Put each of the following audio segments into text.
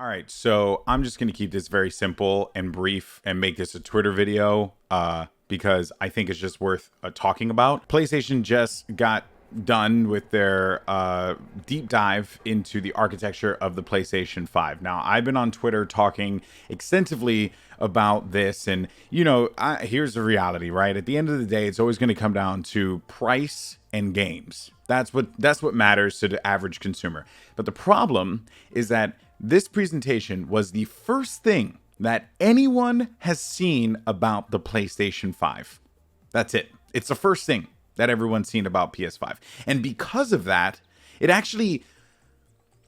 All right, so I'm just going to keep this very simple and brief and make this a Twitter video because I think it's just worth talking about. PlayStation just got done with their deep dive into the architecture of the PlayStation 5. Now, I've been on Twitter talking extensively about this, and here's the reality, right? At the end of the day, it's always going to come down to price and games. That's what matters to the average consumer. But the problem is that this presentation was the first thing that anyone has seen about the PlayStation 5. That's it. It's the first thing that everyone's seen about PS5. And because of that, it actually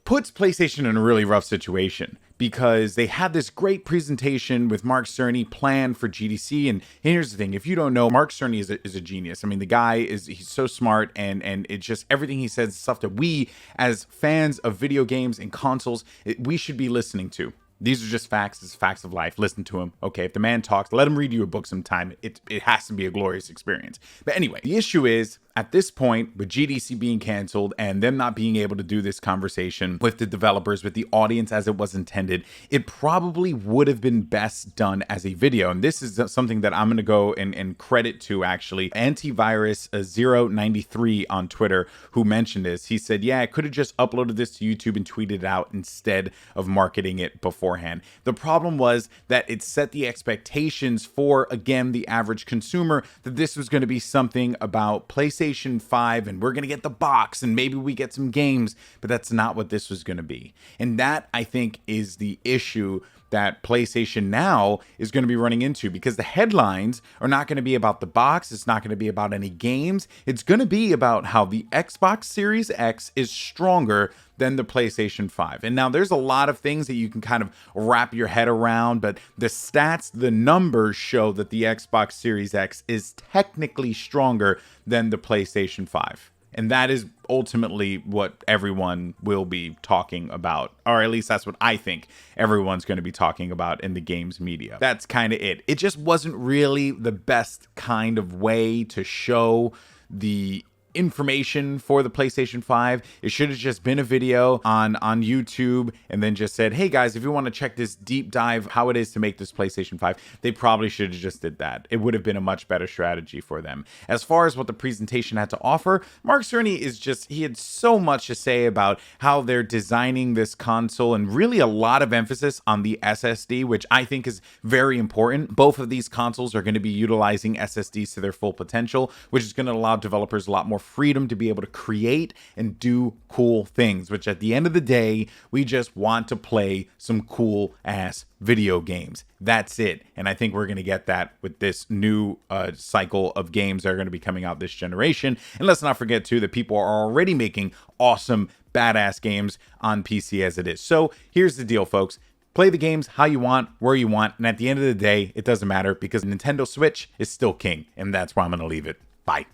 puts PlayStation in a really rough situation because they had this great presentation with Mark Cerny planned for GDC. And here's the thing. If you don't know, Mark Cerny is a genius. I mean, the guy he's so smart, and it's just everything he says is stuff that we as fans of video games and consoles, we should be listening to. These are just facts. It's facts of life. Listen to him. Okay, if the man talks, let him read you a book sometime. It has to be a glorious experience. But anyway, the issue is, at this point, with GDC being canceled and them not being able to do this conversation with the developers, with the audience as it was intended, it probably would have been best done as a video. And this is something that I'm going to go and credit to, actually. Antivirus 093 on Twitter, who mentioned this. He said, yeah, I could have just uploaded this to YouTube and tweeted it out instead of marketing it beforehand. The problem was that it set the expectations for, again, the average consumer, that this was going to be something about PlayStation 5 and we're going to get the box and maybe we get some games, but that's not what this was going to be. And that, I think, is the issue that PlayStation now is going to be running into, because the headlines are not going to be about the box. It's not going to be about any games. It's going to be about how the Xbox Series X is stronger than the PlayStation 5. And now there's a lot of things that you can kind of wrap your head around, but the stats, the numbers show that the Xbox Series X is technically stronger than the PlayStation 5. And that is ultimately what everyone will be talking about, or at least that's what I think everyone's going to be talking about in the games media. That's kind of it. It just wasn't really the best kind of way to show the information for the PlayStation 5. It should have just been a video on YouTube and then just said, hey guys, if you want to check this deep dive how it is to make this PlayStation 5, they probably should have just did that. It would have been a much better strategy for them. As far as what the presentation had to offer, Mark Cerny he had so much to say about how they're designing this console, and really a lot of emphasis on the SSD, which I think is very important. Both of these consoles are going to be utilizing SSDs to their full potential, which is going to allow developers a lot more freedom to be able to create and do cool things, which at the end of the day, we just want to play some cool ass video games. That's it. And I think we're going to get that with this new cycle of games that are going to be coming out this generation. And let's not forget too that people are already making awesome, badass games on PC as it is. So here's the deal, folks. Play the games how you want, where you want. And at the end of the day, it doesn't matter, because Nintendo Switch is still king. And that's where I'm going to leave it. Bye.